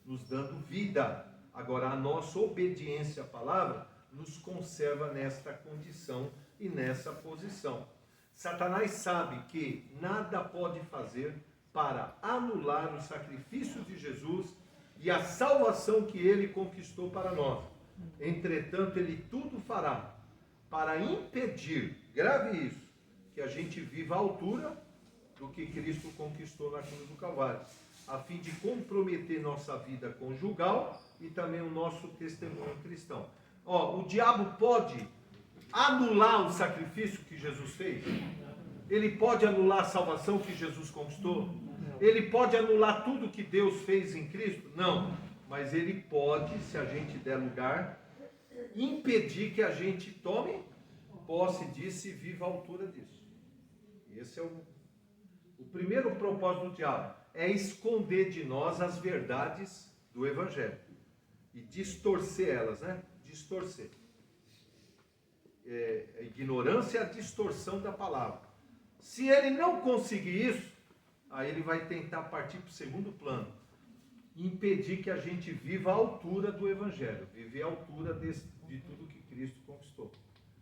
nos dando vida. Agora, a nossa obediência à palavra nos conserva nesta condição e nessa posição. Satanás sabe que nada pode fazer para anular o sacrifício de Jesus e a salvação que ele conquistou para nós. Entretanto, ele tudo fará para impedir, grave isso, que a gente viva à altura do que Cristo conquistou na cruz do Calvário, a fim de comprometer nossa vida conjugal e também o nosso testemunho cristão. O diabo pode anular o sacrifício que Jesus fez? Ele pode anular a salvação que Jesus conquistou? Ele pode anular tudo que Deus fez em Cristo? Não. Mas ele pode, se a gente der lugar, impedir que a gente tome posse disso e viva à altura disso. Esse é o primeiro propósito do diabo. É esconder de nós as verdades do Evangelho. E distorcer elas, né? Distorcer. A ignorância é a distorção da palavra. Se ele não conseguir isso, aí ele vai tentar partir para o segundo plano. Impedir que a gente viva à altura do Evangelho. Viver à altura de tudo que Cristo conquistou.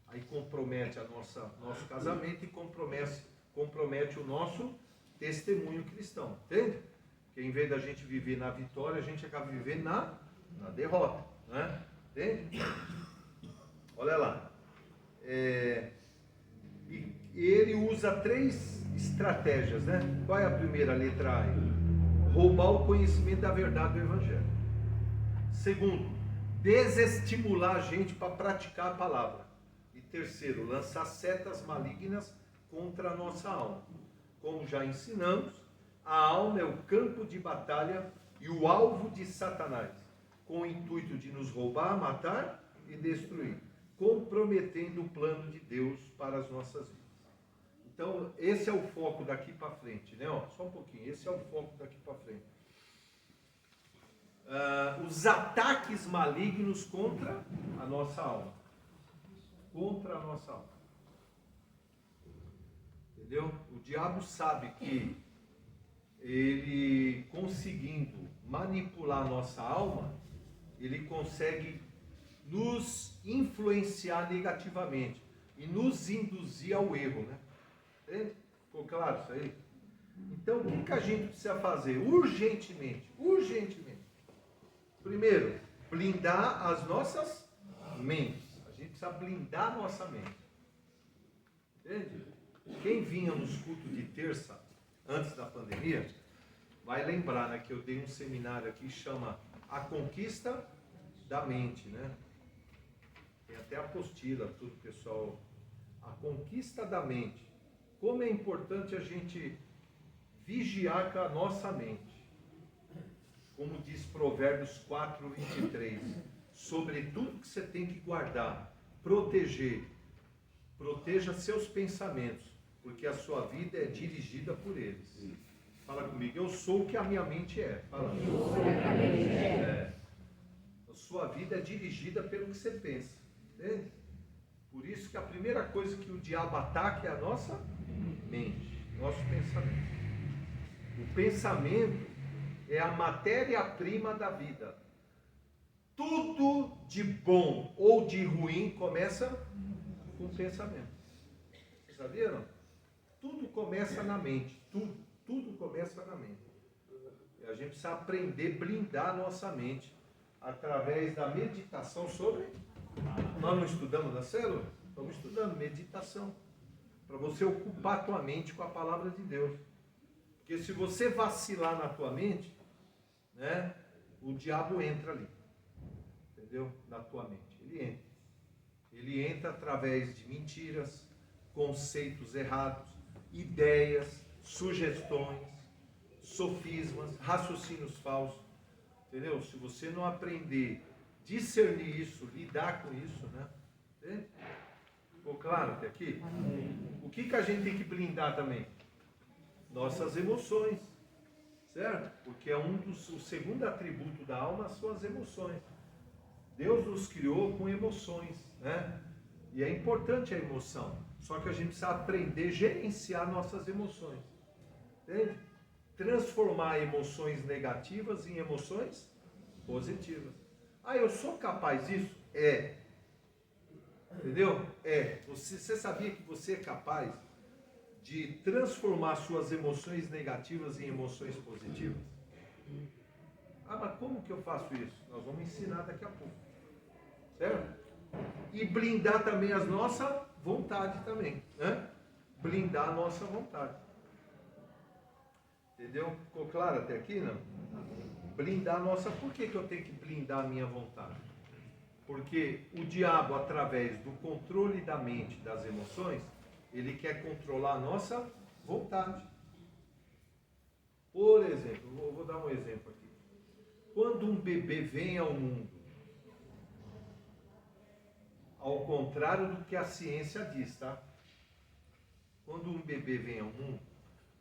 Aí compromete nosso casamento e compromete o nosso testemunho cristão. Entende? Porque em vez da gente viver na vitória, a gente acaba vivendo na derrota. Né? Entende? Olha lá. E ele usa 3 estratégias, né? Qual é a primeira? Letra A. Roubar o conhecimento da verdade do Evangelho. Segundo, desestimular a gente para praticar a palavra. E terceiro, lançar setas malignas contra a nossa alma. Como já ensinamos, a alma é o campo de batalha e o alvo de Satanás, com o intuito de nos roubar, matar e destruir, comprometendo o plano de Deus para as nossas vidas. Então, esse é o foco daqui para frente, né? Só um pouquinho, esse é o foco daqui para frente. Os ataques malignos contra a nossa alma. Contra a nossa alma. Entendeu? O diabo sabe que ele, conseguindo manipular a nossa alma, ele consegue nos influenciar negativamente e nos induzir ao erro, né? Entende? Ficou claro isso aí? Então, o que a gente precisa fazer? Urgentemente. Primeiro, blindar as nossas mentes. A gente precisa blindar a nossa mente. Entende? Quem vinha nos cultos de terça, antes da pandemia, vai lembrar, né, que eu dei um seminário aqui que chama A Conquista da Mente, né? Tem até apostila, tudo, pessoal. A Conquista da Mente. Como é importante a gente vigiar com a nossa mente. Como diz Provérbios 4:23. Sobre tudo que você tem que guardar, proteger. Proteja seus pensamentos, porque a sua vida é dirigida por eles. Fala comigo, eu sou o que a minha mente é. Fala. Eu sou o que a minha mente é. A sua vida é dirigida pelo que você pensa. Entende? Por isso que a primeira coisa que o diabo ataca é a nossa mente, nosso pensamento. O pensamento é a matéria-prima da vida. Tudo de bom ou de ruim começa com o pensamento. Vocês sabiam? Tudo começa na mente. Tudo começa na mente. E a gente precisa aprender a blindar a nossa mente através da meditação sobre... Nós não estudamos na célula? Estamos estudando meditação. Para você ocupar a tua mente com a palavra de Deus. Porque se você vacilar na tua mente, né, o diabo entra ali. Entendeu? Na tua mente. Ele entra. Ele entra através de mentiras, conceitos errados, ideias, sugestões, sofismas, raciocínios falsos. Entendeu? Se você não aprender a discernir isso, lidar com isso, né? Entende? Ficou claro até aqui? O que a gente tem que blindar também? Nossas emoções. Certo? Porque é o segundo atributo da alma, as suas emoções. Deus nos criou com emoções, né? E é importante a emoção. Só que a gente precisa aprender a gerenciar nossas emoções. Entende? Transformar emoções negativas em emoções positivas. Ah, eu sou capaz disso? É. Entendeu? É. Você sabia que você é capaz de transformar suas emoções negativas em emoções positivas? Ah, mas como que eu faço isso? Nós vamos ensinar daqui a pouco. Certo? E blindar também a nossa vontade também, né? Blindar a nossa vontade. Entendeu? Ficou claro até aqui, não? Blindar a nossa... Por que eu tenho que blindar a minha vontade? Porque o diabo, através do controle da mente, das emoções, ele quer controlar a nossa vontade. Por exemplo, vou dar um exemplo aqui. Quando um bebê vem ao mundo, ao contrário do que a ciência diz, tá? Quando um bebê vem ao mundo,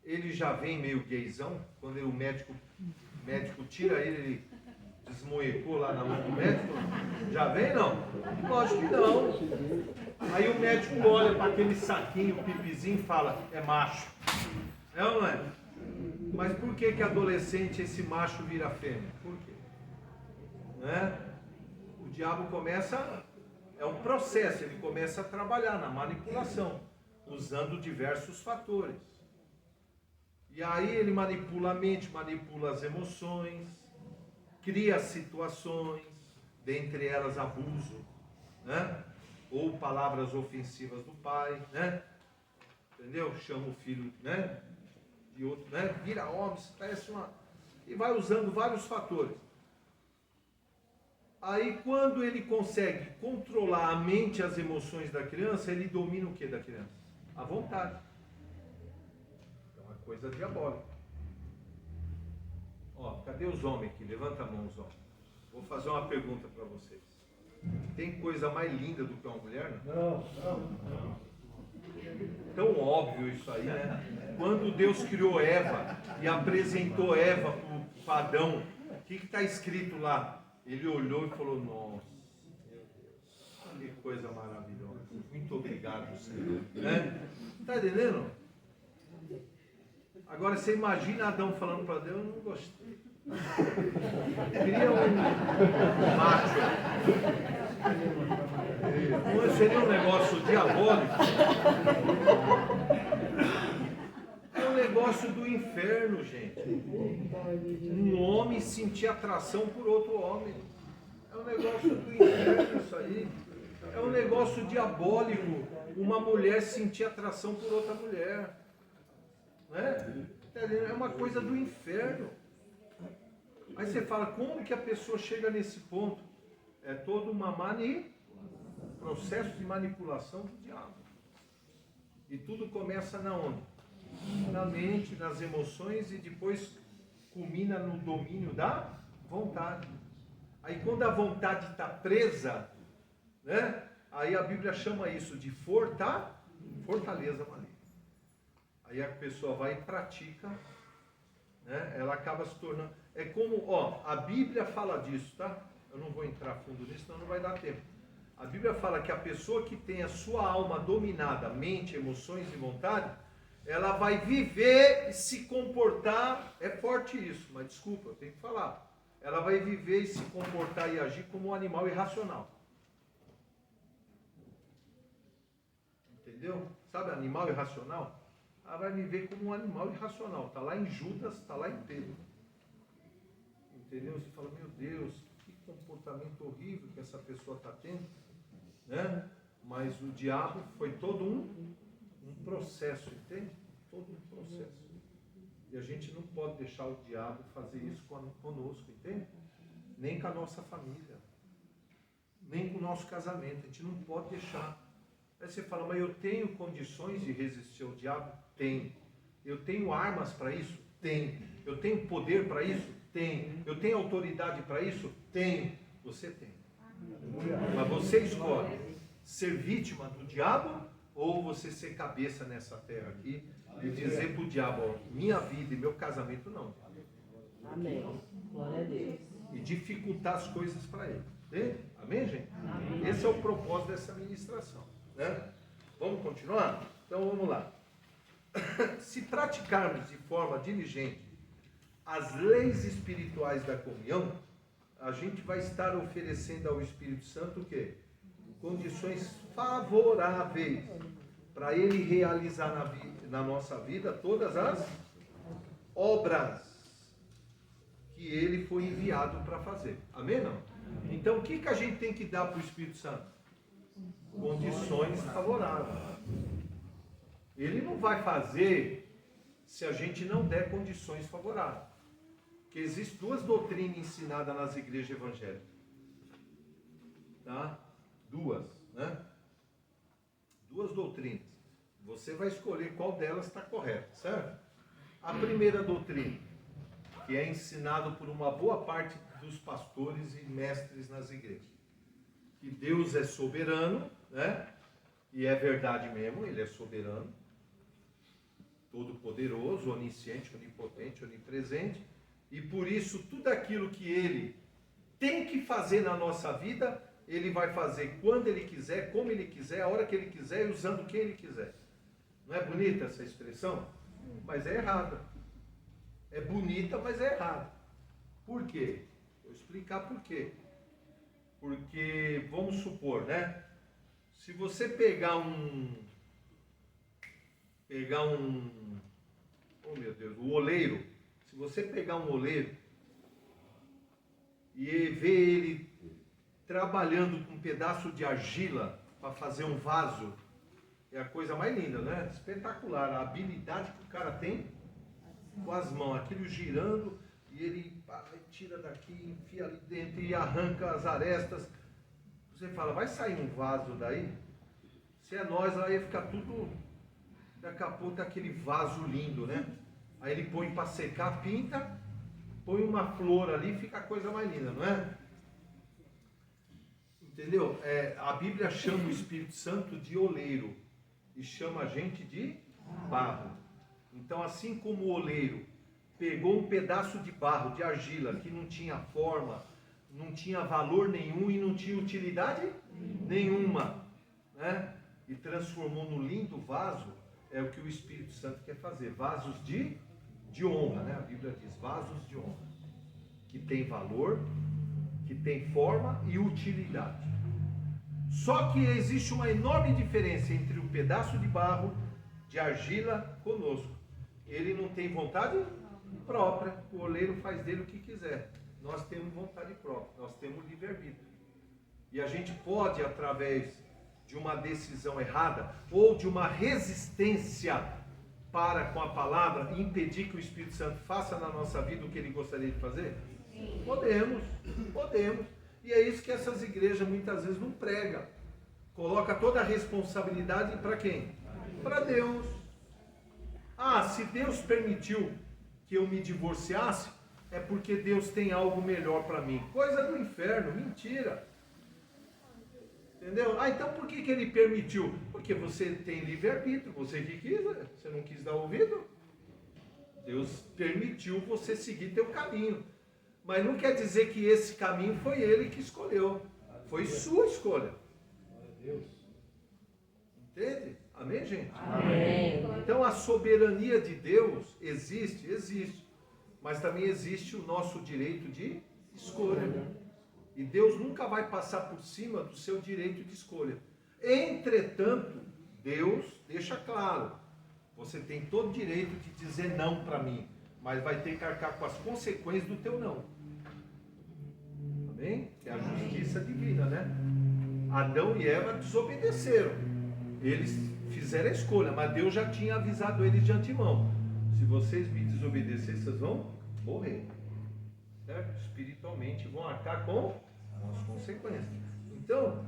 ele já vem meio gaysão. Quando o médico tira ele desmoecou lá na mão do médico, já vem não? Lógico que não. Aí o médico olha para aquele saquinho, pipizinho e fala, é macho. É ou não é? Mas por que adolescente esse macho vira fêmea? Por quê? Né? O diabo começa, é um processo, ele começa a trabalhar na manipulação, usando diversos fatores. E aí ele manipula a mente, manipula as emoções, cria situações, dentre elas abuso, né? Ou palavras ofensivas do pai, né? Entendeu? Chama o filho, né? De outro, né? Vira homem, parece uma... E vai usando vários fatores. Aí quando ele consegue controlar a mente e as emoções da criança, ele domina o que da criança? A vontade. É uma coisa diabólica. Ó, cadê os homens aqui? Levanta a mão, os homens. Vou fazer uma pergunta para vocês. Tem coisa mais linda do que uma mulher, não? Não. Tão óbvio isso aí, né? Quando Deus criou Eva e apresentou Eva para Adão, o que está escrito lá? Ele olhou e falou, nossa, meu Deus, que coisa maravilhosa. Muito obrigado, Senhor. Né? Está entendendo? Agora você imagina Adão falando para Deus, eu não gostei. Queria um macho. Não seria um negócio diabólico? É um negócio do inferno, gente. Um homem sentir atração por outro homem. É um negócio do inferno isso aí. É um negócio diabólico. Uma mulher sentir atração por outra mulher. Né? É uma coisa do inferno. Aí você fala, como que a pessoa chega nesse ponto? É todo processo de manipulação do diabo. E tudo começa na onde? Na mente, nas emoções e depois culmina no domínio da vontade. Aí quando a vontade está presa, né? Aí a Bíblia chama isso de fortaleza maligna. Aí a pessoa vai e pratica, né? Ela acaba se tornando... É como, a Bíblia fala disso, tá? Eu não vou entrar fundo nisso, senão não vai dar tempo. A Bíblia fala que a pessoa que tem a sua alma dominada, mente, emoções e vontade, ela vai viver e se comportar, é forte isso, mas desculpa, eu tenho que falar. Ela vai viver e se comportar e agir como um animal irracional. Entendeu? Sabe animal irracional? Ela vai viver como um animal irracional. Está lá em Judas, está lá em Pedro. Entendeu? Você fala, meu Deus, que comportamento horrível que essa pessoa está tendo. Né? Mas o diabo foi todo um processo, entende? Todo um processo. E a gente não pode deixar o diabo fazer isso conosco, entende? Nem com a nossa família. Nem com o nosso casamento. A gente não pode deixar. Aí você fala, mas eu tenho condições de resistir ao diabo? Tem. Eu tenho armas para isso? Tem. Eu tenho poder para isso? Tem. Eu tenho autoridade para isso? Tem. Você tem. Mas você escolhe ser vítima do diabo ou você ser cabeça nessa terra aqui e dizer para o diabo, minha vida e meu casamento não. Amém. Glória a Deus. E dificultar as coisas para ele. Entende? Amém, gente? Amém. Esse é o propósito dessa ministração. Né? Vamos continuar? Então vamos lá. Se praticarmos de forma diligente as leis espirituais da comunhão, a gente vai estar oferecendo ao Espírito Santo o quê? Condições favoráveis para ele realizar na nossa vida todas as obras que ele foi enviado para fazer. Amém? Não? Então, o que a gente tem que dar para o Espírito Santo? Condições favoráveis. Ele não vai fazer se a gente não der condições favoráveis. Porque existem duas doutrinas ensinadas nas igrejas evangélicas. Tá? Duas, né? Duas doutrinas. Você vai escolher qual delas está correta, certo? A primeira doutrina, que é ensinado por uma boa parte dos pastores e mestres nas igrejas. Que Deus é soberano, né? E é verdade mesmo, ele é soberano. Todo-poderoso, onisciente, onipotente, onipresente. E por isso, tudo aquilo que ele tem que fazer na nossa vida, ele vai fazer quando ele quiser, como ele quiser, a hora que ele quiser e usando quem ele quiser. Não é bonita essa expressão? Mas é errada. É bonita, mas é errada. Por quê? Vou explicar por quê. Porque, vamos supor, né? Se você pegar um... Oh meu Deus, o oleiro. Se você pegar um oleiro e ver ele trabalhando com um pedaço de argila para fazer um vaso, é a coisa mais linda, né? Espetacular. A habilidade que o cara tem com as mãos, aquilo girando, e ele tira daqui, enfia ali dentro e arranca as arestas. Você fala, vai sair um vaso daí? Se é nós, lá ia ficar tudo, daqui a pouco aquele vaso lindo, né? Aí ele põe para secar, pinta, põe uma flor ali, fica a coisa mais linda, não é? Entendeu? A Bíblia chama o Espírito Santo de oleiro e chama a gente de barro. Então, assim como o oleiro pegou um pedaço de barro, de argila, que não tinha forma, não tinha valor nenhum e não tinha utilidade nenhuma, né? E transformou no lindo vaso, é o que o Espírito Santo quer fazer. Vasos de honra, né? A Bíblia diz vasos de honra, que tem valor, que tem forma e utilidade. Só que existe uma enorme diferença entre um pedaço de barro, de argila, conosco. Ele não tem vontade própria, o oleiro faz dele o que quiser. Nós temos vontade própria, nós temos livre-arbítrio. E a gente pode, através de uma decisão errada ou de uma resistência para com a palavra, impedir que o Espírito Santo faça na nossa vida o que ele gostaria de fazer? Sim. Podemos. E é isso que essas igrejas muitas vezes não pregam. Coloca toda a responsabilidade para quem? Para Deus. Ah, se Deus permitiu que eu me divorciasse, é porque Deus tem algo melhor para mim. Coisa do inferno, mentira. Entendeu? Ah, então por que ele permitiu? Porque você tem livre-arbítrio, você que quis, você não quis dar ouvido. Deus permitiu você seguir teu caminho. Mas não quer dizer que esse caminho foi ele que escolheu. Foi sua escolha. Entende? Amém, gente? Amém. Então a soberania de Deus existe. Mas também existe o nosso direito de escolha. E Deus nunca vai passar por cima do seu direito de escolha. Entretanto, Deus deixa claro, você tem todo o direito de dizer não para mim, mas vai ter que arcar com as consequências do teu não. Amém? É a justiça divina, né? Adão e Eva desobedeceram. Eles fizeram a escolha, mas Deus já tinha avisado eles de antemão. Se vocês me desobedecerem, vocês vão morrer. Certo? Espiritualmente vão arcar com as consequências. Então,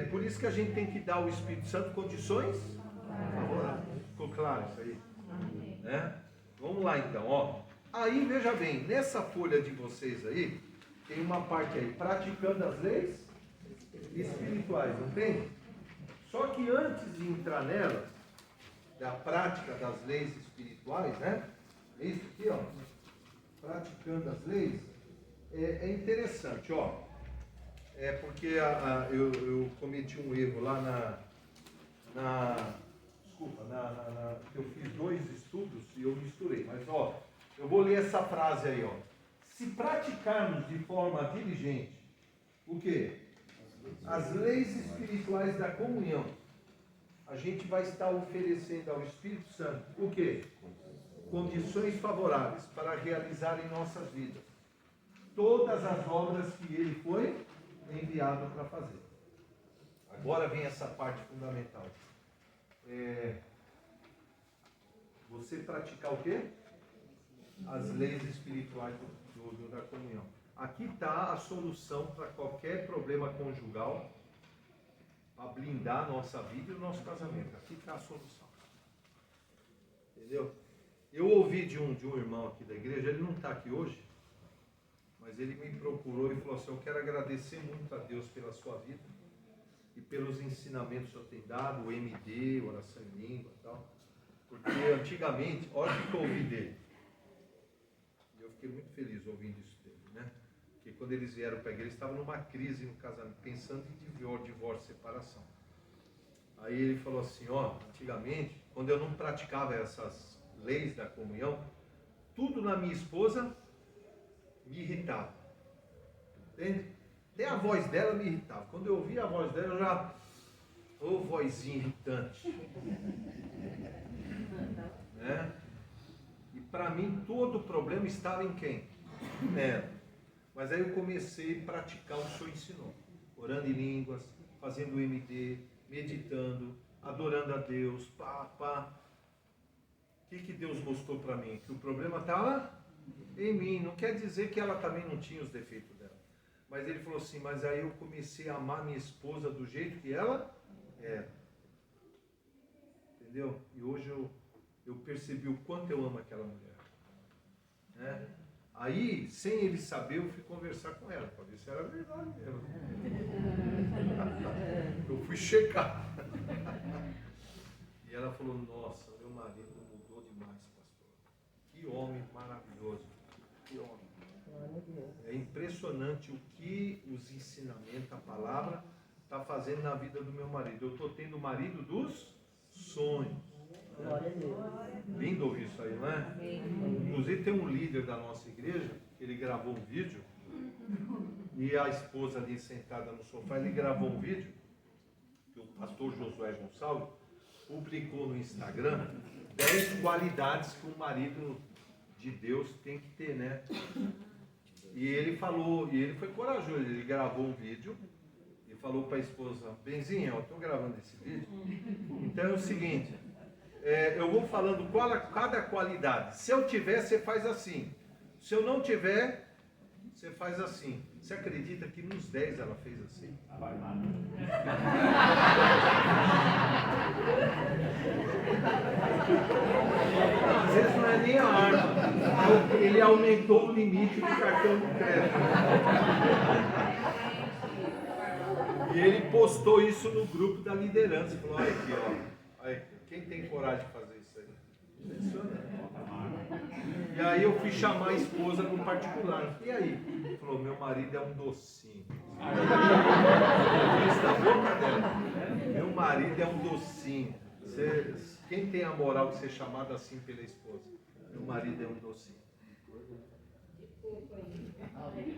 por isso que a gente tem que dar ao Espírito Santo condições favoráveis. Ficou claro isso aí? Né? Vamos lá então, ó. Aí, veja bem, nessa folha de vocês aí, tem uma parte aí, praticando as leis espirituais, não tem? Só que antes de entrar nela, da prática das leis espirituais, né? É isso aqui, ó. Praticando as leis, é interessante, ó. Porque eu cometi um erro lá eu fiz 2 estudos e eu misturei, mas ó, eu vou ler essa frase aí, ó. se praticarmos de forma diligente, o quê? As leis espirituais da comunhão, a gente vai estar oferecendo ao Espírito Santo o quê? Condições favoráveis para realizar em nossas vidas todas as obras que ele foi enviado para fazer. Agora vem essa parte fundamental. Você praticar o quê? As leis espirituais da comunhão. Aqui está a solução para qualquer problema conjugal, para blindar a nossa vida e o nosso casamento. Aqui está a solução. Entendeu? Eu ouvi de um irmão aqui da igreja, ele não está aqui hoje, mas ele me procurou e falou assim: eu quero agradecer muito a Deus pela sua vida e pelos ensinamentos que o senhor tem dado, o MD, oração em língua e tal. Porque antigamente, olha o que eu ouvi dele. E eu fiquei muito feliz ouvindo isso dele, né? Porque quando eles vieram para a igreja, eles estavam numa crise no casamento, pensando em divórcio, separação. Aí ele falou assim: antigamente, quando eu não praticava essas leis da comunhão, tudo na minha esposa me irritava. Entende? Até a voz dela me irritava. Quando eu ouvia a voz dela, eu já... Ô, vozinha irritante. Né? E para mim, todo o problema estava em quem? Nela. Mas aí eu comecei a praticar o que o senhor ensinou. Orando em línguas, fazendo o MD, meditando, adorando a Deus, O que Deus mostrou para mim? Que o problema estava em mim. Não quer dizer que ela também não tinha os defeitos dela. Mas ele falou assim: mas aí eu comecei a amar minha esposa do jeito que ela era. Entendeu? E hoje eu percebi o quanto eu amo aquela mulher. Né? Aí, sem ele saber, eu fui conversar com ela, para ver se era verdade mesmo. Eu fui checar. E ela falou: nossa, meu marido mudou demais, pastor. Que homem maravilhoso. Que homem. É impressionante o que os ensinamentos, a palavra, está fazendo na vida do meu marido. Eu estou tendo o marido dos sonhos. Glória a Deus. Lindo ouvir isso aí, não é? Inclusive tem um líder da nossa igreja, ele gravou um vídeo, e a esposa ali sentada no sofá, ele gravou um vídeo, que o pastor Josué Gonçalves publicou no Instagram, 10 qualidades que um marido de Deus tem que ter, né? E ele falou, e ele foi corajoso, ele gravou um vídeo e falou para a esposa: Benzinha, eu estou gravando esse vídeo, então é o seguinte, eu vou falando cada qualidade. Se eu tiver, você faz assim. Se eu não tiver, você faz assim. Você acredita que nos 10 ela fez assim? Vai lá. Às vezes não é nem a arma. Ele aumentou o limite do cartão de crédito. E ele postou isso no grupo da liderança. Falou: olha aqui, ó. Olha aqui. Quem tem coragem de fazer isso aí? E aí eu fui chamar a esposa no particular. E aí? Ele falou: meu marido é um docinho. Isso da boca dela. Meu marido é um docinho. Quem tem a moral de ser chamado assim pela esposa? Meu marido é um docinho.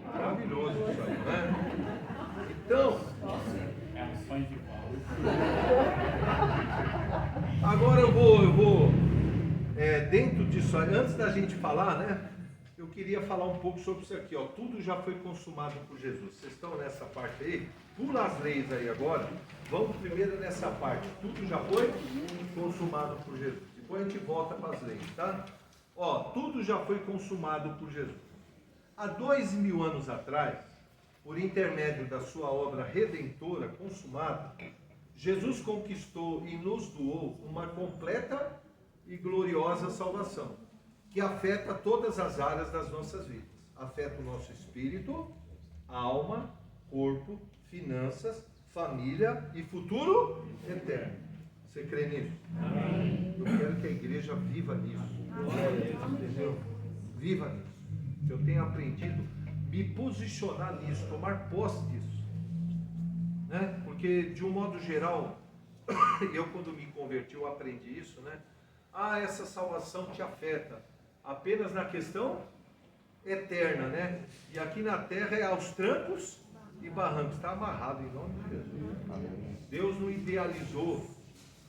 Maravilhoso isso aí, né? Então... é um sonho de Paulo. Agora eu vou dentro disso, antes da gente falar, né? Eu queria falar um pouco sobre isso aqui, ó. Tudo já foi consumado por Jesus. Vocês estão nessa parte aí? Pula as leis aí agora. Vamos primeiro nessa parte. Tudo já foi consumado por Jesus. Depois a gente volta para as leis, tá? Ó, tudo já foi consumado por Jesus. Há 2000 anos atrás, por intermédio da sua obra redentora consumada, Jesus conquistou e nos doou uma completa e gloriosa salvação, que afeta todas as áreas das nossas vidas. Afeta o nosso espírito, alma, corpo, finanças, família e futuro eterno. Você crê nisso? Amém. Eu quero que a igreja viva nisso. Entendeu? Viva nisso. Eu tenho aprendido a me posicionar nisso, tomar posse disso. Né? Porque, de um modo geral, eu quando me converti, eu aprendi isso, né? Essa salvação te afeta apenas na questão eterna, né? E aqui na terra é aos trancos e barrancos. Está amarrado em nome de Jesus. Deus não idealizou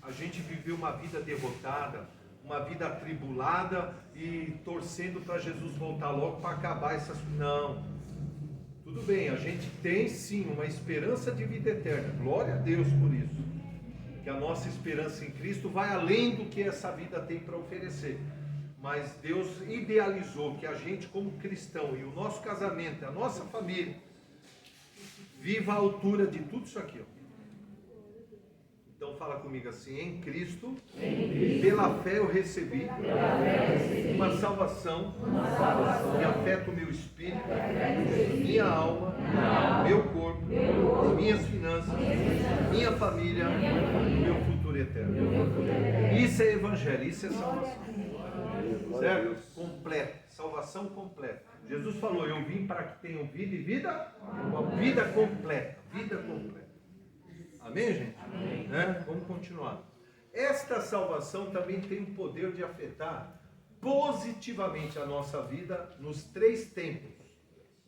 a gente viver uma vida derrotada, uma vida atribulada e torcendo para Jesus voltar logo para acabar essas... Não. Tudo bem, a gente tem sim uma esperança de vida eterna. Glória a Deus por isso. Que a nossa esperança em Cristo vai além do que essa vida tem para oferecer. Mas Deus idealizou que a gente como cristão e o nosso casamento, a nossa família, viva à altura de tudo isso aqui, ó. Então fala comigo assim: em Cristo, pela fé eu recebi uma salvação que afeta o meu espírito, minha alma, meu corpo, minhas finanças, minha família, meu futuro eterno. Isso é evangelho, isso é salvação. Certo? Completa, salvação completa. Jesus falou: eu vim para que tenham vida e vida completa. Vida completa. Amém, gente? Amém. Né? Vamos continuar. Esta salvação também tem o poder de afetar positivamente a nossa vida nos 3 tempos: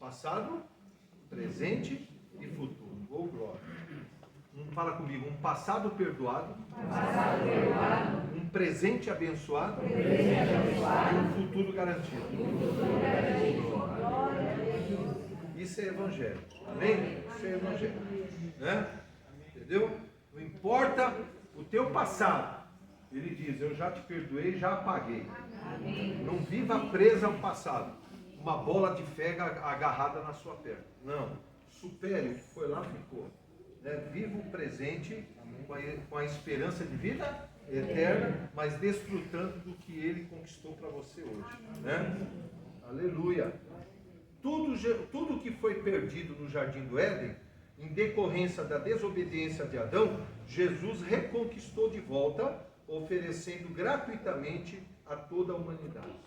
passado, presente e futuro. Oh, glória. Fala comigo: um passado perdoado, um presente abençoado, e um futuro garantido. Isso é evangelho. Amém? Isso é evangelho. Né? Entendeu? Não importa o teu passado. Ele diz: eu já te perdoei, já apaguei. Não viva presa ao passado, uma bola de fé agarrada na sua perna. Não. Supere o que foi lá, ficou. Viva o presente com a esperança de vida eterna, mas desfrutando do que Ele conquistou para você hoje. Né? Aleluia! Tudo que foi perdido no Jardim do Éden, em decorrência da desobediência de Adão, Jesus reconquistou de volta, oferecendo gratuitamente a toda a humanidade.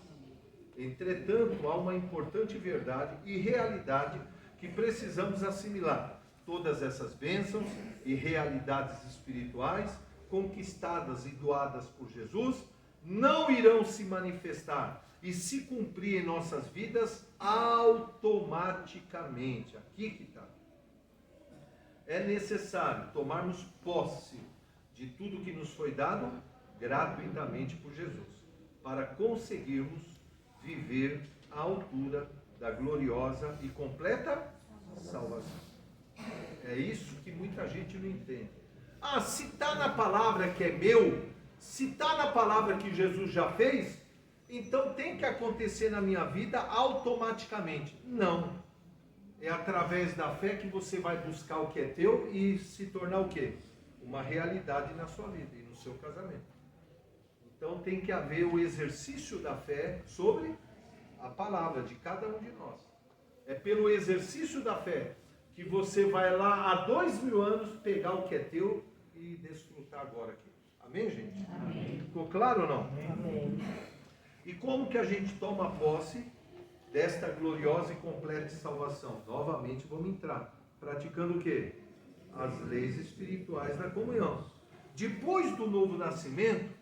Entretanto, há uma importante verdade e realidade que precisamos assimilar. Todas essas bênçãos e realidades espirituais conquistadas e doadas por Jesus não irão se manifestar e se cumprir em nossas vidas automaticamente. Aqui que está. É necessário tomarmos posse de tudo que nos foi dado gratuitamente por Jesus, para conseguirmos viver à altura da gloriosa e completa salvação. É isso que muita gente não entende. Ah, se está na palavra que é meu, se está na palavra que Jesus já fez, então tem que acontecer na minha vida automaticamente. Não. É através da fé que você vai buscar o que é teu e se tornar o quê? Uma realidade na sua vida e no seu casamento. Então tem que haver o exercício da fé sobre a palavra de cada um de nós. É pelo exercício da fé que você vai lá há 2000 anos pegar o que é teu e desfrutar agora aqui. Amém, gente? Amém. Ficou claro ou não? Amém. E como que a gente toma posse desta gloriosa e completa salvação? Novamente vamos entrar. Praticando o quê? As leis espirituais da comunhão. Depois do novo nascimento,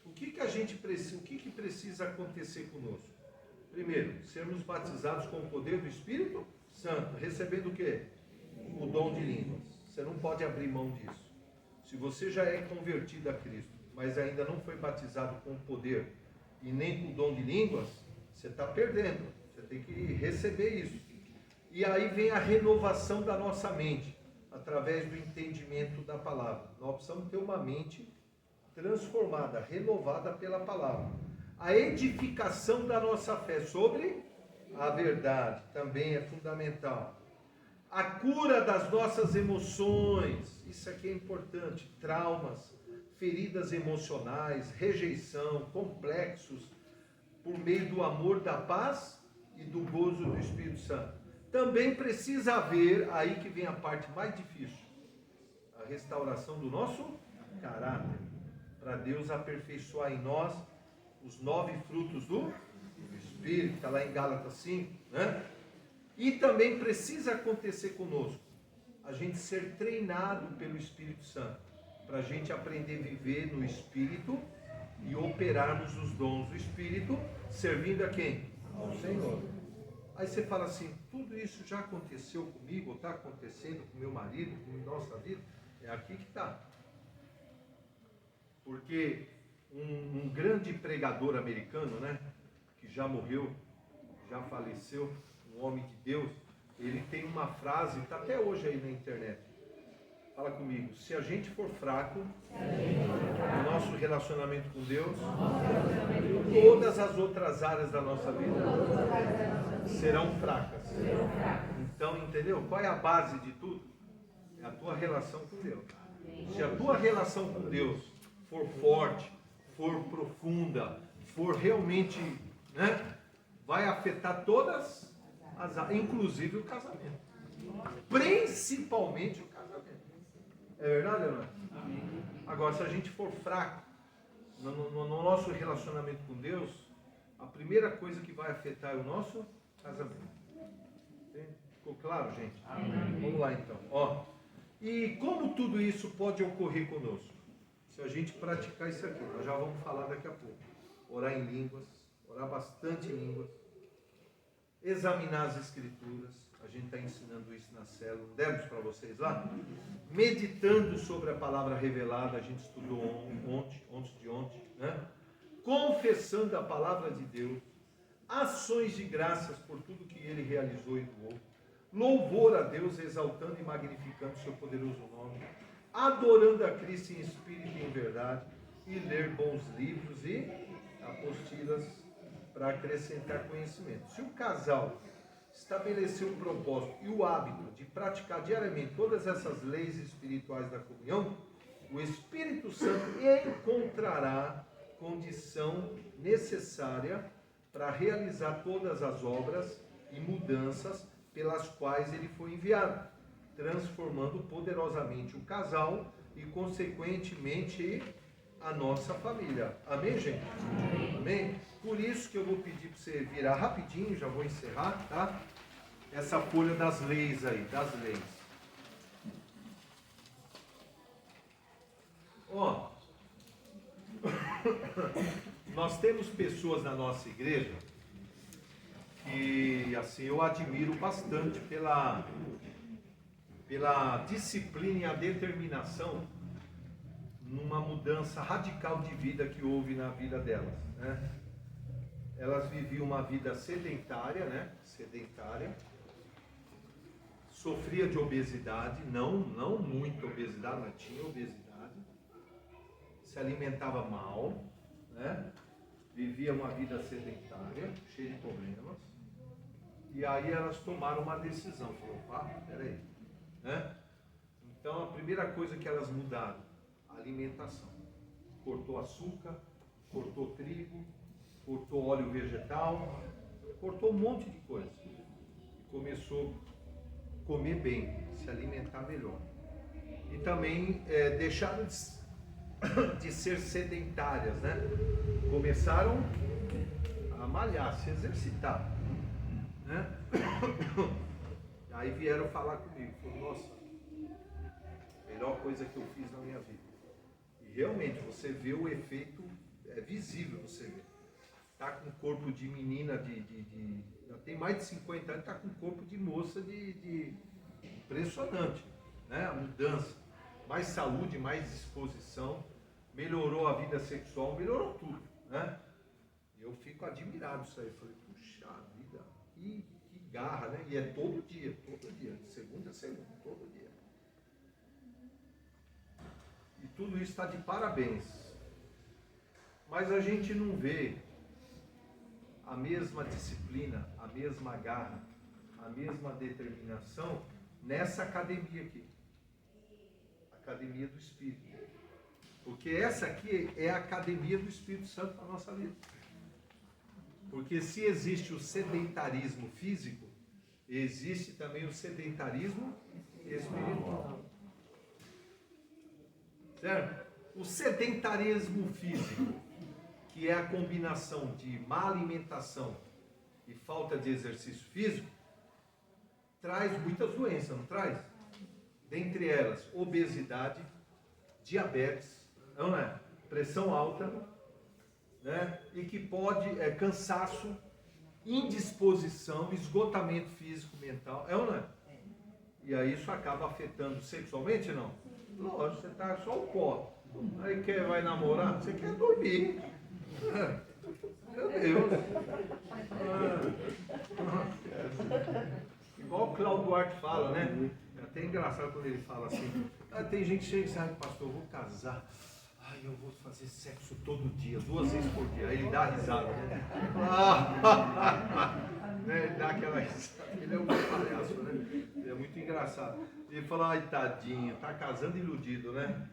o que que precisa acontecer conosco? Primeiro, sermos batizados com o poder do Espírito Santo, recebendo o quê? O dom de línguas. Você não pode abrir mão disso. Se você já é convertido a Cristo, mas ainda não foi batizado com o poder e nem com o dom de línguas, você está perdendo. Você tem que receber isso. E aí vem a renovação da nossa mente, através do entendimento da palavra. Nós precisamos ter uma mente transformada, renovada pela palavra. A edificação da nossa fé sobre a verdade também é fundamental. A cura das nossas emoções, isso aqui é importante. Traumas, feridas emocionais, rejeição, complexos, por meio do amor, da paz e do gozo do Espírito Santo. Também precisa haver, aí que vem a parte mais difícil, a restauração do nosso caráter, para Deus aperfeiçoar em nós os 9 frutos do Espírito, está lá em Gálatas 5, né? E também precisa acontecer conosco, a gente ser treinado pelo Espírito Santo, para a gente aprender a viver no Espírito e operarmos os dons do Espírito, servindo a quem? Ao Senhor. Aí você fala assim, tudo isso já aconteceu comigo, ou está acontecendo com meu marido, com nossa vida? É aqui que está. Porque um grande pregador americano, né, que já morreu, já faleceu, um homem de Deus, ele tem uma frase, está até hoje aí na internet. Fala comigo, se a gente for fraco no nosso relacionamento com Deus, todas as outras áreas da nossa vida serão fracas. Então, entendeu? Qual é a base de tudo? É a tua relação com Deus. Se a tua relação com Deus for forte, for profunda, for realmente, né, vai afetar todas as áreas, inclusive o casamento. Principalmente o casamento. É verdade ou não é? Agora, se a gente for fraco no nosso relacionamento com Deus, a primeira coisa que vai afetar é o nosso casamento. Entende? Ficou claro, gente? Amém. Vamos lá então. Ó, e como tudo isso pode ocorrer conosco? Se a gente praticar isso aqui, nós já vamos falar daqui a pouco. Orar em línguas, orar bastante em línguas, examinar as escrituras. A gente está ensinando isso na célula, demos para vocês lá? Meditando sobre a palavra revelada, a gente estudou ontem, né? Confessando a palavra de Deus, ações de graças por tudo que Ele realizou e doou, louvor a Deus, exaltando e magnificando o seu poderoso nome, adorando a Cristo em espírito e em verdade, e ler bons livros e apostilas para acrescentar conhecimento. Se o casal estabelecer o propósito e o hábito de praticar diariamente todas essas leis espirituais da comunhão, o Espírito Santo encontrará condição necessária para realizar todas as obras e mudanças pelas quais ele foi enviado, transformando poderosamente o casal e, consequentemente, a nossa família. Amém, gente? Amém? Por isso que eu vou pedir para você virar rapidinho, já vou encerrar, tá? Essa folha das leis aí, das leis. Ó, nós temos pessoas na nossa igreja que, assim, eu admiro bastante pela disciplina e a determinação numa mudança radical de vida que houve na vida delas, né? Elas viviam uma vida sedentária, né? Sedentária. Sofria de obesidade, não muita obesidade, mas tinha obesidade. Se alimentava mal, né? Vivia uma vida sedentária, cheia de problemas. E aí elas tomaram uma decisão, falaram, opa, peraí, né? Então a primeira coisa que elas mudaram, a alimentação. Cortou açúcar, cortou trigo, cortou óleo vegetal, cortou um monte de coisa. E começou a comer bem, se alimentar melhor. E também deixaram de ser sedentárias, né? Começaram a malhar, se exercitar, né? Aí vieram falar comigo, falaram, nossa, melhor coisa que eu fiz na minha vida. E realmente você vê o efeito, é visível você vê. Tá com corpo de menina já tem mais de 50 anos, tá com corpo de moça impressionante, né? A mudança, mais saúde, mais disposição, melhorou a vida sexual, melhorou tudo, né? Eu fico admirado isso aí, eu falei, puxa vida, que garra, né? E é todo dia, de segunda a segunda, todo dia. E tudo isso está de parabéns. Mas a gente não vê a mesma disciplina, a mesma garra, a mesma determinação nessa academia aqui. Academia do Espírito. Porque essa aqui é a academia do Espírito Santo para a nossa vida. Porque se existe o sedentarismo físico, existe também o sedentarismo espiritual. Certo? O sedentarismo físico, que é a combinação de má alimentação e falta de exercício físico, traz muitas doenças, não traz? Dentre elas, obesidade, diabetes, não é? Pressão alta, né? E que pode, cansaço, indisposição, esgotamento físico, mental, é ou não é? E aí isso acaba afetando sexualmente, não? Lógico, você está só o pó. Aí vai namorar, você quer dormir. Meu Deus. Igual o Cláudio Duarte fala, né? É até engraçado quando ele fala assim. Tem gente que chega e diz, pastor, eu vou casar. Eu vou fazer sexo todo dia, 2 vezes por dia. Aí ele dá risada, né? Ele dá aquela risada. Ele é um palhaço, né? Ele é muito engraçado. Ele fala, ai tadinho, tá casando iludido, né?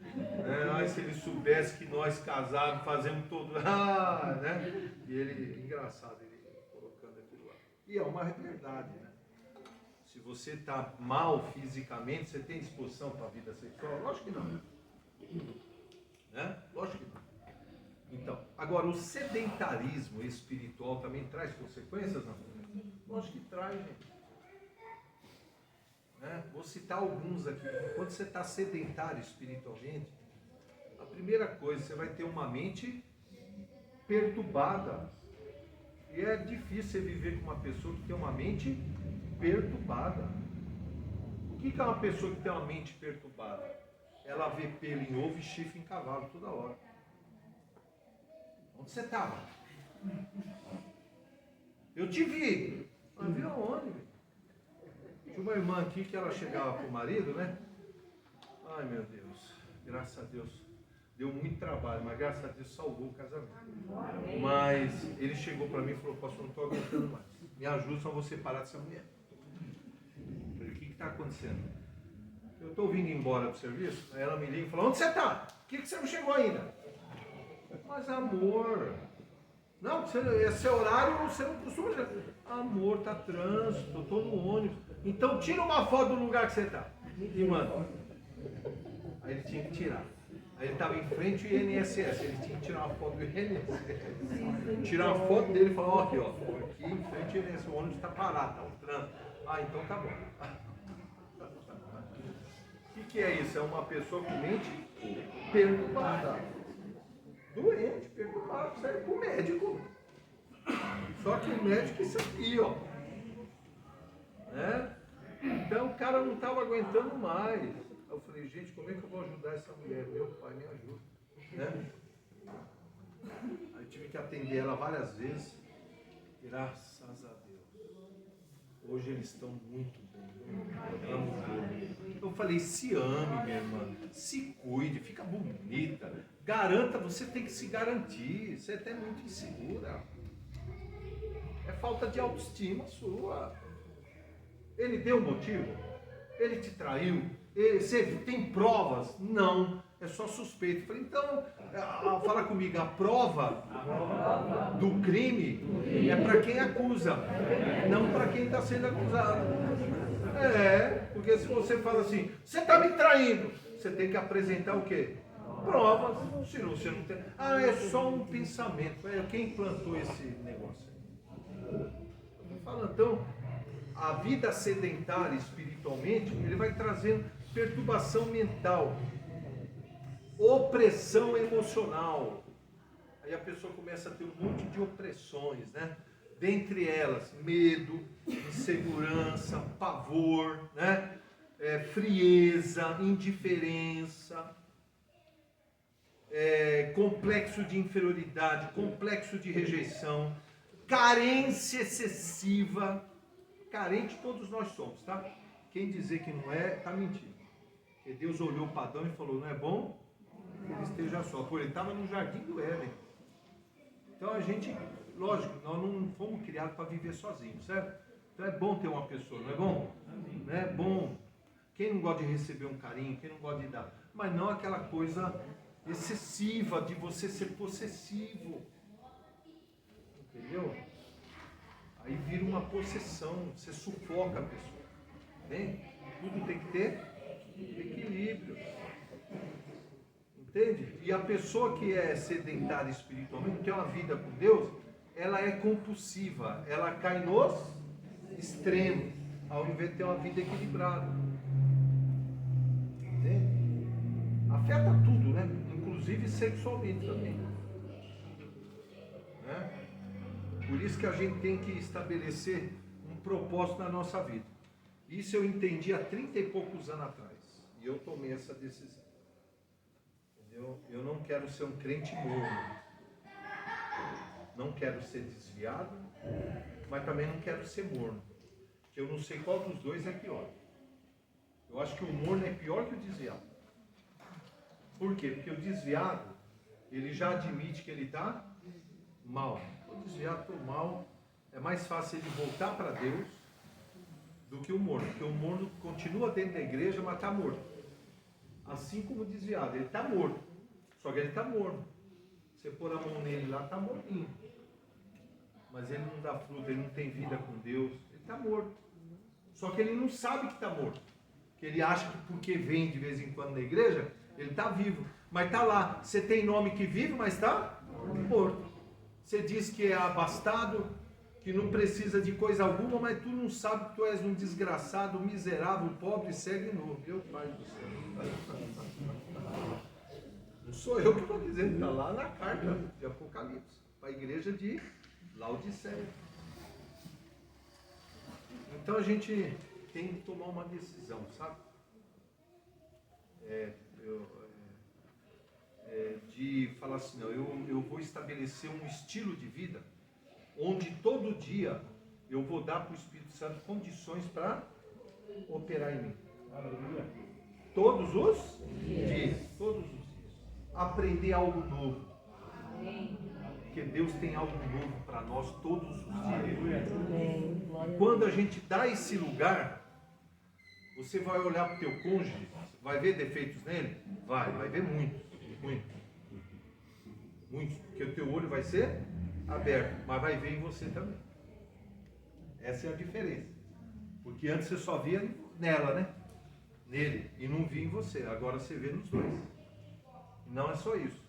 Ai, se ele soubesse que nós casados fazemos todo. Né? E ele, engraçado, ele colocando aquilo lá. E é uma verdade, né? Se você está mal fisicamente, você tem disposição para a vida sexual? Lógico que não. Né? Lógico que não. Então, agora, o sedentarismo espiritual também traz consequências, não? Lógico que traz, gente. Né? Vou citar alguns aqui. Quando você está sedentário espiritualmente, a primeira coisa, você vai ter uma mente perturbada. E é difícil você viver com uma pessoa que tem uma mente perturbada. O que é uma pessoa que tem uma mente perturbada? Ela vê pelo em ovo e chifre em cavalo toda hora. Onde você estava? Eu te vi. Mas viu aonde? Tinha uma irmã aqui que ela chegava pro marido, né? Ai meu Deus, graças a Deus. Deu muito trabalho, mas graças a Deus salvou o casamento. Mas ele chegou para mim e falou, pastor, não estou aguentando mais. Me ajuda, só vou separar dessa mulher. Eu falei, o que está acontecendo? Eu estou vindo embora do serviço, aí ela me liga e fala, onde você está? Por que você não chegou ainda? Mas amor, não, esse horário você não costuma chegar. Amor, tá trânsito, eu estou no ônibus. Então tira uma foto do lugar que você está. E manda. Aí ele tinha que tirar. Aí ele estava em frente ao INSS, ele tinha que tirar uma foto do INSS. Tirar uma foto dele e falar, ó, aqui, ó, aqui em frente ao INSS, o ônibus está parado, está um trânsito. Então tá bom. O que é isso? É uma pessoa com mente perturbada. Doente, perturbado, precisa ir para o médico. Só que o médico é isso aqui, ó. Né? Então o cara não estava aguentando mais. Eu falei, gente, como é que eu vou ajudar essa mulher? Meu pai, me ajuda. Né? Aí tive que atender ela várias vezes. Graças a Deus. Hoje eles estão muito bem. Ela mudou. Eu falei, se ame, minha irmã. Se cuide, fica bonita. Garanta, você tem que se garantir. Você é até muito insegura. É falta de autoestima sua. Ele deu motivo? Ele te traiu? Você tem provas? Não, é só suspeito. Falei, então, fala comigo, a prova do crime é para quem acusa, não para quem está sendo acusado. Porque se você fala assim, você está me traindo, você tem que apresentar o quê? Provas, senão você não tem. É só um pensamento. Quem plantou esse negócio? Eu falo, então, a vida sedentária espiritualmente, ele vai trazendo perturbação mental, opressão emocional. Aí a pessoa começa a ter um monte de opressões, né? Dentre elas, medo, insegurança, pavor, né? Frieza, indiferença, complexo de inferioridade, complexo de rejeição, carência excessiva. Carente todos nós somos, tá? Quem dizer que não é, está mentindo. Porque Deus olhou para Adão e falou, não é bom que ele esteja só. Pô, ele estava no jardim do Éden. Então a gente, lógico, nós não fomos criados para viver sozinhos, certo? Então é bom ter uma pessoa, não é bom? Não é bom. Quem não gosta de receber um carinho, quem não gosta de dar? Mas não aquela coisa excessiva de você ser possessivo. Entendeu? Aí vira uma possessão, você sufoca a pessoa. Entende? Tudo tem que ter equilíbrio. Entende? E a pessoa que é sedentária espiritualmente, tem uma vida com Deus, ela é compulsiva, ela cai nos extremos, ao invés de ter uma vida equilibrada. Entende? Afeta tudo, né? Inclusive sexualmente também. Né? Por isso que a gente tem que estabelecer um propósito na nossa vida. Isso eu entendi há 30 e poucos anos atrás. E eu tomei essa decisão. Entendeu? Eu não quero ser um crente morno. Não quero ser desviado, mas também não quero ser morno. Que eu não sei qual dos dois é pior. Eu acho que o morno é pior que o desviado. Por quê? Porque o desviado, ele já admite que ele está mal. O desviado está mal. É mais fácil ele voltar para Deus do que o morno. Porque o morno continua dentro da igreja, mas está morto. Assim como o desviado, ele está morto. Só que ele está morno. Você pôr a mão nele lá, está mortinho. Mas ele não dá fruto, ele não tem vida com Deus. Ele está morto. Só que ele não sabe que está morto. Porque ele acha que porque vem de vez em quando na igreja, ele está vivo. Mas está lá. Você tem nome que vive, mas está morto. Você diz que é abastado, que não precisa de coisa alguma, mas tu não sabe que tu és um desgraçado, miserável, pobre, cego e nu. Meu pai do céu. Não sou eu que estou dizendo, está lá na carta de Apocalipse, para a igreja de Laodiceia. Então a gente tem que tomar uma decisão, sabe? De falar assim, não, eu vou estabelecer um estilo de vida onde todo dia eu vou dar para o Espírito Santo condições para operar em mim. Todos os dias. Todos os dias. Aprender algo novo. Porque Deus tem algo novo para nós todos os dias. Quando a gente dá esse lugar, você vai olhar para o teu cônjuge, vai ver defeitos nele? Vai ver muitos. Muitos, porque o teu olho vai ser aberto, mas vai ver em você também. Essa é a diferença. Porque antes você só via nela, né? Nele, e não via em você. Agora você vê nos dois. E não é só isso.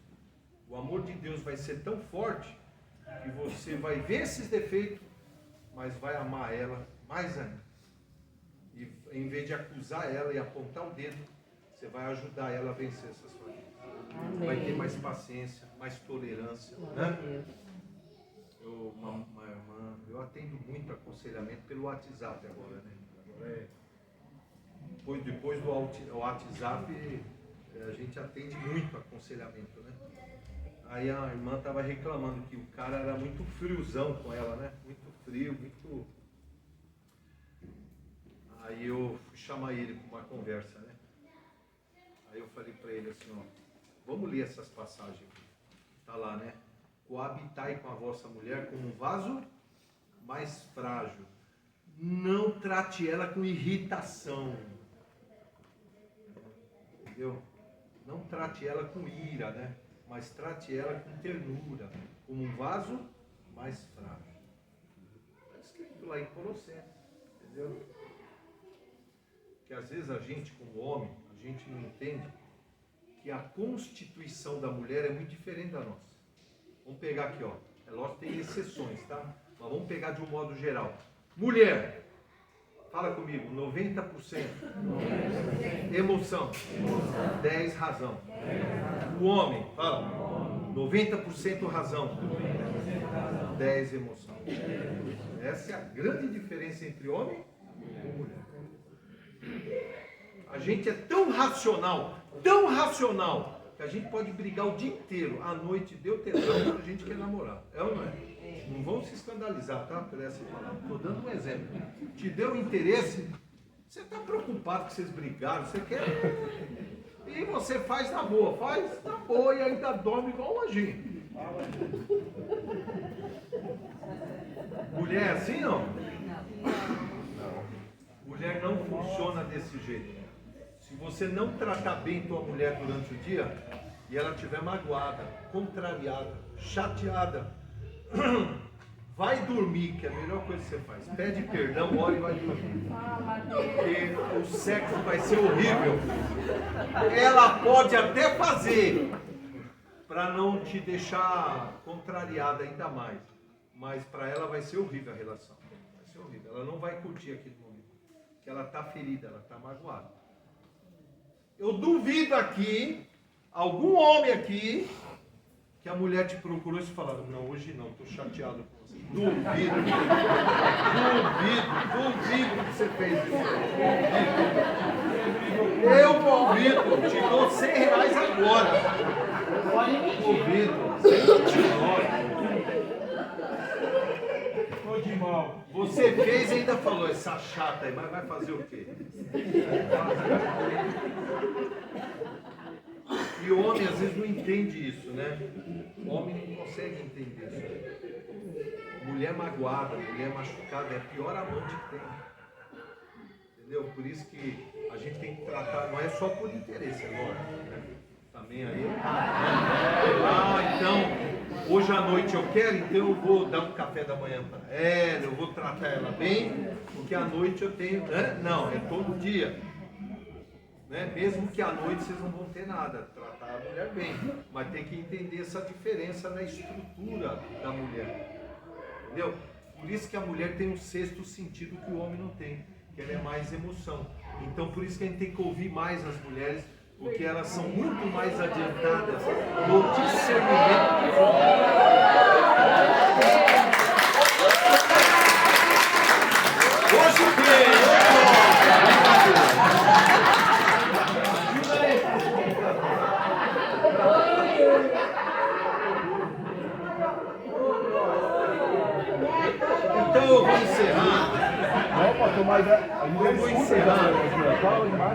O amor de Deus vai ser tão forte que você vai ver esses defeitos, mas vai amar ela mais ainda. E em vez de acusar ela e apontar o dedo, você vai ajudar ela a vencer essas coisas. Vai ter mais paciência, mais tolerância, né? Uma irmã, eu atendo muito aconselhamento pelo WhatsApp agora, né? Depois do WhatsApp, a gente atende muito aconselhamento, né? Aí a irmã estava reclamando que o cara era muito friozão com ela, né? Muito frio, muito... Aí eu fui chamar ele para uma conversa, né? Aí eu falei para ele assim, ó, vamos ler essas passagens aqui. Tá lá, né? Coabitai com a vossa mulher como um vaso mais frágil. Não trate ela com irritação. Entendeu? Não trate ela com ira, né? Mas trate ela com ternura, como um vaso mais frágil. Está escrito lá em Colossenses, entendeu? Que às vezes a gente, como homem, a gente não entende que a constituição da mulher é muito diferente da nossa. Vamos pegar aqui, ó. É lógico que tem exceções, tá? Mas vamos pegar de um modo geral. Mulher, fala comigo, 90% emoção, 10% razão. O homem, fala, 90% razão, 10% emoção. Essa é a grande diferença entre homem e mulher. A gente é tão racional, que a gente pode brigar o dia inteiro. À noite deu tesão quando a gente quer namorar. É ou não é? Não vão se escandalizar, tá? Por essa palavra. Estou dando um exemplo. Te deu interesse, você está preocupado que vocês brigaram, você quer... E você faz na boa, e ainda dorme igual a gente. Mulher é assim, não? Não. Mulher não funciona desse jeito. Se você não tratar bem tua mulher durante o dia, e ela estiver magoada, contrariada, chateada, vai dormir, que é a melhor coisa que você faz. Pede perdão, ora e vai dormir. Porque o sexo vai ser horrível. Ela pode até fazer, para não te deixar contrariada ainda mais. Mas para ela vai ser horrível a relação. Vai ser horrível. Ela não vai curtir aquele momento. Porque ela está ferida, ela está magoada. Eu duvido aqui, algum homem aqui, que a mulher te procurou e você falou, não, hoje não, estou chateado com você. Duvido que você fez isso. Eu duvido, te dou R$100 agora. Duvido, De mal. você fez e ainda falou, essa chata aí, mas vai fazer o quê? E o homem às vezes não entende isso, né? O homem não consegue entender isso. Mulher magoada, mulher machucada é a pior amante que tem. Entendeu? Por isso que a gente tem que tratar, não é só por interesse, é lógico, né? Também aí. Então, hoje à noite eu quero, então eu vou dar um café da manhã para ela, eu vou tratar ela bem, porque à noite eu tenho. Né? Não, é todo dia. Né? Mesmo que à noite vocês não vão ter nada, tratar a mulher bem, mas tem que entender essa diferença na estrutura da mulher. Entendeu? Por isso que a mulher tem um sexto sentido que o homem não tem, que ela é mais emoção. Então por isso que a gente tem que ouvir mais as mulheres, porque elas são muito mais adiantadas no discernimento. Hoje tem! Então eu vou encerrar. Não, pastor, mas Eu vou encerrar. Fala mais.